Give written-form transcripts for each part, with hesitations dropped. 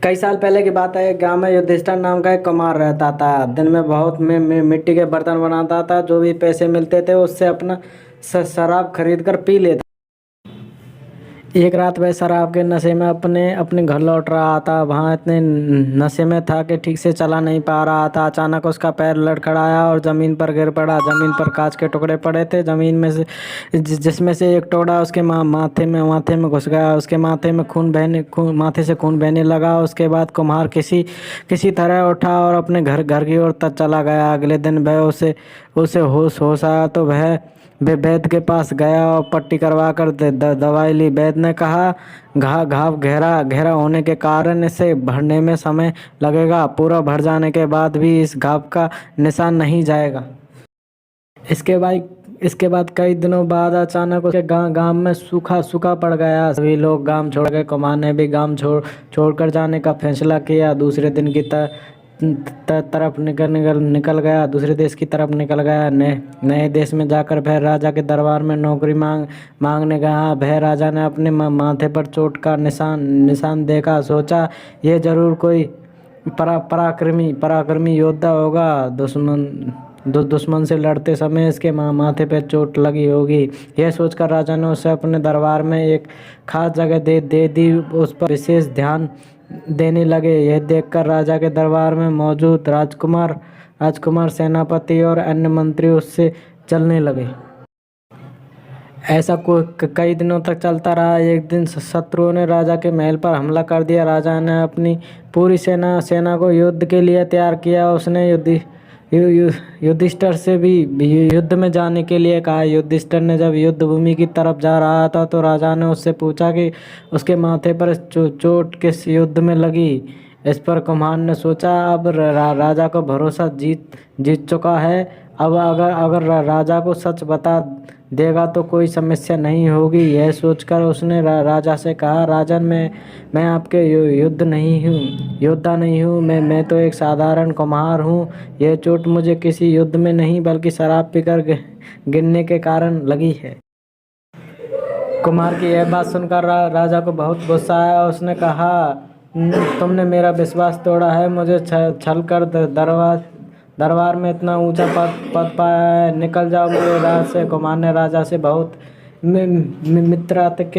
कई साल पहले की बात है। एक गांव में युधिष्ठिर नाम का एक कुम्हार रहता था। दिन में बहुत मिट्टी के बर्तन बनाता था। जो भी पैसे मिलते थे उससे अपना शराब खरीद कर पी लेता। एक रात वह शराब के नशे में अपने अपने घर लौट रहा था। वहाँ इतने नशे में था कि ठीक से चला नहीं पा रहा था। अचानक उसका पैर लड़खड़ाया और ज़मीन पर गिर पड़ा। ज़मीन पर कांच के टुकड़े पड़े थे। ज़मीन में से जिसमें से एक टुकड़ा उसके माथे में घुस गया। उसके माथे से खून बहने लगा। उसके बाद कुम्हार किसी किसी तरह उठा और अपने घर की ओर तक चला गया। अगले दिन वह उसे उसे होश आया तो वह वैद्य के पास गया और पट्टी करवा कर दवाई ली। वैद्य ने कहा, घाव गहरा गहरा होने के कारण इसे भरने में समय लगेगा। पूरा भर जाने के बाद भी इस घाव का निशान नहीं जाएगा। इसके बाद कई दिनों बाद अचानक उसके गांव में सूखा सूखा पड़ गया। सभी लोग गांव छोड़ गए। कुम्हार ने भी गांव छोड़कर जाने का फैसला किया। दूसरे दिन की तरफ निकल गया। दूसरे देश की तरफ निकल गया। नए देश में जाकर वह राजा के दरबार में नौकरी मांगने गया। वह राजा ने अपने माथे पर चोट का निशान देखा। सोचा, यह जरूर कोई पराक्रमी योद्धा होगा। दुश्मन से लड़ते समय इसके माथे पर चोट लगी होगी। यह सोचकर राजा ने उसे अपने दरबार में एक खास जगह दे दी। उस पर विशेष ध्यान देने लगे। यह देखकर राजा के दरबार में मौजूद राजकुमार सेनापति और अन्य मंत्री उससे जलने लगे। ऐसा कई दिनों तक चलता रहा। एक दिन शत्रुओं ने राजा के महल पर हमला कर दिया। राजा ने अपनी पूरी सेना को युद्ध के लिए तैयार किया। उसने युधिष्ठिर से भी युद्ध में जाने के लिए कहा। युधिष्ठिर ने जब युद्ध भूमि की तरफ जा रहा था तो राजा ने उससे पूछा कि उसके माथे पर चोट किस युद्ध में लगी। इस पर कुम्हार ने सोचा, अब राजा को भरोसा जीत चुका है। अब अगर राजा को सच बता देगा तो कोई समस्या नहीं होगी। यह सोचकर उसने राजा से कहा, राजन, मैं आपके योद्धा नहीं हूँ। मैं तो एक साधारण कुम्हार हूँ। यह चोट मुझे किसी युद्ध में नहीं बल्कि शराब पीकर गिरने के कारण लगी है। कुम्हार की यह बात सुनकर राजा को बहुत गुस्सा आया। उसने कहा, तुमने मेरा विश्वास तोड़ा है। मुझे छल कर दरबार में इतना ऊंचा पद पाया है। निकल जाओ मेरे राज से। कुम्हार ने राजा से बहुत मिन्नतें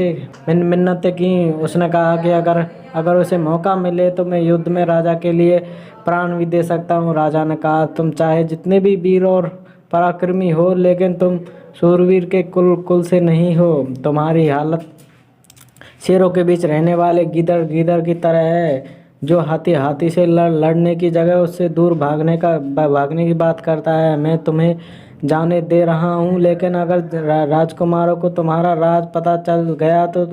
की। उसने कहा कि अगर उसे मौका मिले तो मैं युद्ध में राजा के लिए प्राण भी दे सकता हूँ। राजा ने कहा, तुम चाहे जितने भी वीर और पराक्रमी हो, लेकिन तुम शूरवीर के कुल से नहीं हो। तुम्हारी हालत शेरों के बीच रहने वाले गीदड़ की तरह है, जो हाथी से लड़ने की जगह उससे दूर भागने की बात करता है। मैं तुम्हें जाने दे रहा हूँ, लेकिन अगर राजकुमारों को तुम्हारा राज पता चल गया तो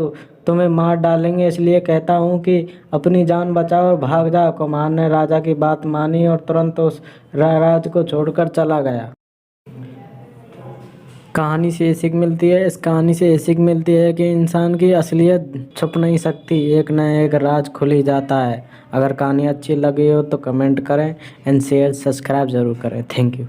तुम्हें मार डालेंगे। इसलिए कहता हूँ कि अपनी जान बचाओ और भाग जाओ। कुम्हार ने राजा की बात मानी और तुरंत उस राज को छोड़कर चला गया। कहानी से ये सीख मिलती है इस कहानी से ये सीख मिलती है कि इंसान की असलियत छुप नहीं सकती, एक न एक राज खुल ही जाता है। अगर कहानी अच्छी लगी हो तो कमेंट करें एंड शेयर सब्सक्राइब ज़रूर करें। Thank you.